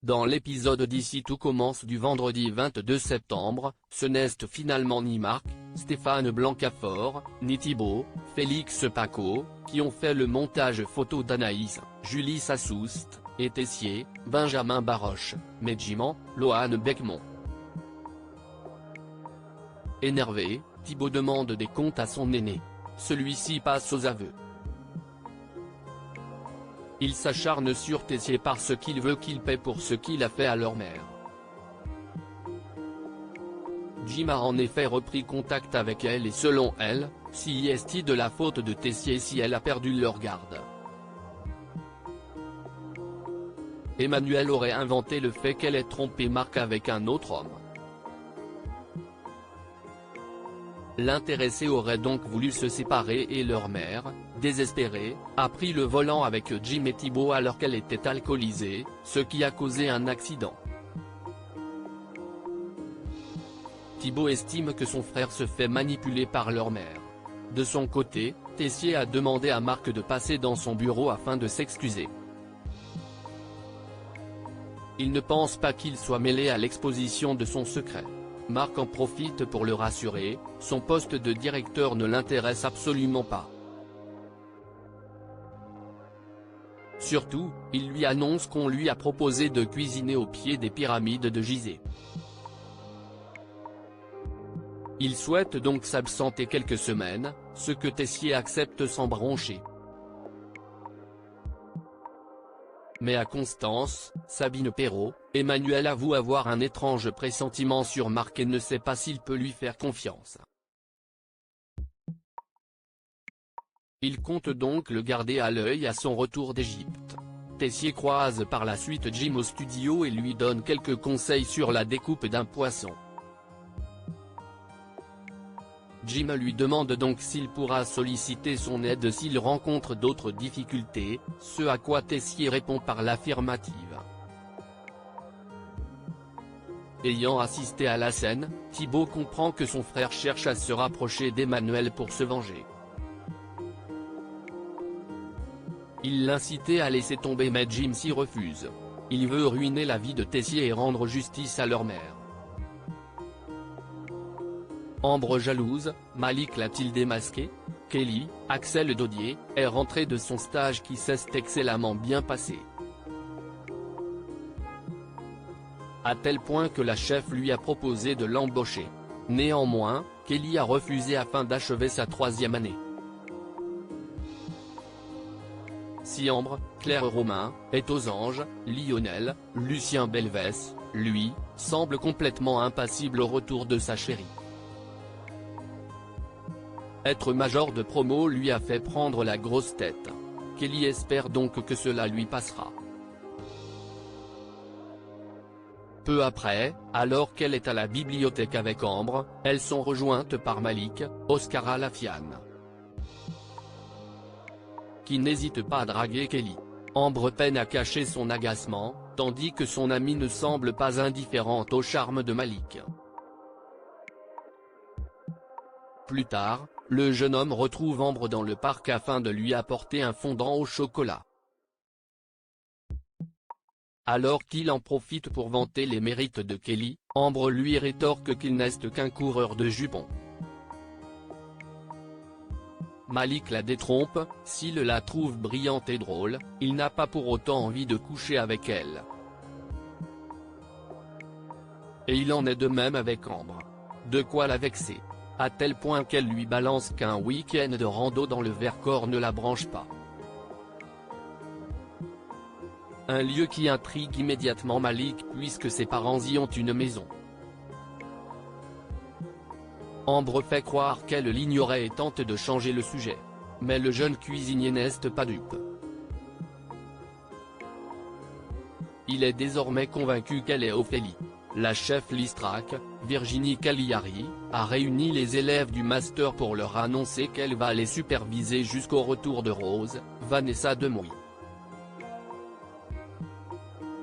Dans l'épisode d'Ici tout commence du vendredi 22 septembre, ce n'est finalement ni Marc, Stéphane Blancafort, ni Thibaut, Félix Paco, qui ont fait le montage photo d'Anaïs, Julie Sassoust, et Tessier, Benjamin Baroche, mais Jiman, Loane Beckmont. Énervé, Thibaut demande des comptes à son aîné. Celui-ci passe aux aveux. Il s'acharne sur Tessier parce qu'il veut qu'il paie pour ce qu'il a fait à leur mère. Jim a en effet repris contact avec elle et selon elle, si est de la faute de Tessier si elle a perdu leur garde. Emmanuelle aurait inventé le fait qu'elle ait trompé Marc avec un autre homme. L'intéressé aurait donc voulu se séparer et leur mère, désespérée, a pris le volant avec Jim et Thibaut alors qu'elle était alcoolisée, ce qui a causé un accident. Thibaut estime que son frère se fait manipuler par leur mère. De son côté, Tessier a demandé à Marc de passer dans son bureau afin de s'excuser. Il ne pense pas qu'il soit mêlé à l'exposition de son secret. Marc en profite pour le rassurer, son poste de directeur ne l'intéresse absolument pas. Surtout, il lui annonce qu'on lui a proposé de cuisiner au pied des pyramides de Gizeh. Il souhaite donc s'absenter quelques semaines, ce que Tessier accepte sans broncher. Mais à Constance, Sabine Perrault, Emmanuelle avoue avoir un étrange pressentiment sur Marc et ne sait pas s'il peut lui faire confiance. Il compte donc le garder à l'œil à son retour d'Égypte. Tessier croise par la suite Jim au studio et lui donne quelques conseils sur la découpe d'un poisson. Jim lui demande donc s'il pourra solliciter son aide s'il rencontre d'autres difficultés, ce à quoi Tessier répond par l'affirmative. Ayant assisté à la scène, Thibaut comprend que son frère cherche à se rapprocher d'Emmanuelle pour se venger. Il l'incitait à laisser tomber mais Jim s'y refuse. Il veut ruiner la vie de Tessier et rendre justice à leur mère. Ambre jalouse, Malik l'a-t-il démasqué? Kelly, Axel Dodier, est rentré de son stage qui s'est excellemment bien passé. À tel point que la chef lui a proposé de l'embaucher. Néanmoins, Kelly a refusé afin d'achever sa 3e année. Si Ambre, Claire Romain, est aux anges, Lionel, Lucien Belvès, lui, semble complètement impassible au retour de sa chérie. Être major de promo lui a fait prendre la grosse tête. Kelly espère donc que cela lui passera. Peu après, alors qu'elle est à la bibliothèque avec Ambre, elles sont rejointes par Malik, Oscar Lafiane, qui n'hésite pas à draguer Kelly. Ambre peine à cacher son agacement, tandis que son amie ne semble pas indifférente au charme de Malik. Plus tard, le jeune homme retrouve Ambre dans le parc afin de lui apporter un fondant au chocolat. Alors qu'il en profite pour vanter les mérites de Kelly, Ambre lui rétorque qu'il n'est qu'un coureur de jupons. Malik la détrompe, s'il la trouve brillante et drôle, il n'a pas pour autant envie de coucher avec elle. Et il en est de même avec Ambre. De quoi la vexer. À tel point qu'elle lui balance qu'un week-end de rando dans le Vercors ne la branche pas. Un lieu qui intrigue immédiatement Malik puisque ses parents y ont une maison. Ambre fait croire qu'elle l'ignorait et tente de changer le sujet. Mais le jeune cuisinier n'est pas dupe. Il est désormais convaincu qu'elle est Ophélie. La chef Listrac, Virginie Cagliari, a réuni les élèves du master pour leur annoncer qu'elle va les superviser jusqu'au retour de Rose, Vanessa Demouy.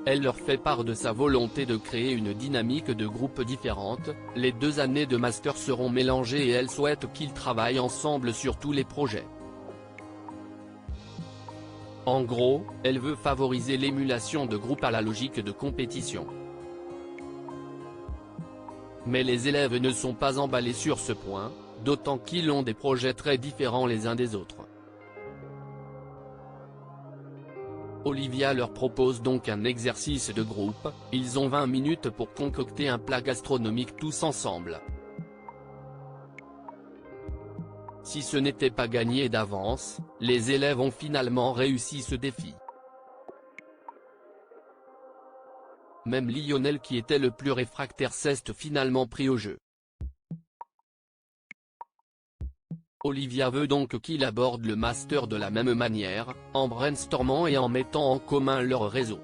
Elle leur fait part de sa volonté de créer une dynamique de groupe différente, les 2 années de master seront mélangées et elle souhaite qu'ils travaillent ensemble sur tous les projets. En gros, elle veut favoriser l'émulation de groupe à la logique de compétition. Mais les élèves ne sont pas emballés sur ce point, d'autant qu'ils ont des projets très différents les uns des autres. Olivia leur propose donc un exercice de groupe, ils ont 20 minutes pour concocter un plat gastronomique tous ensemble. Si ce n'était pas gagné d'avance, les élèves ont finalement réussi ce défi. Même Lionel qui était le plus réfractaire s'est finalement pris au jeu. Olivia veut donc qu'ils abordent le master de la même manière, en brainstormant et en mettant en commun leurs réseaux.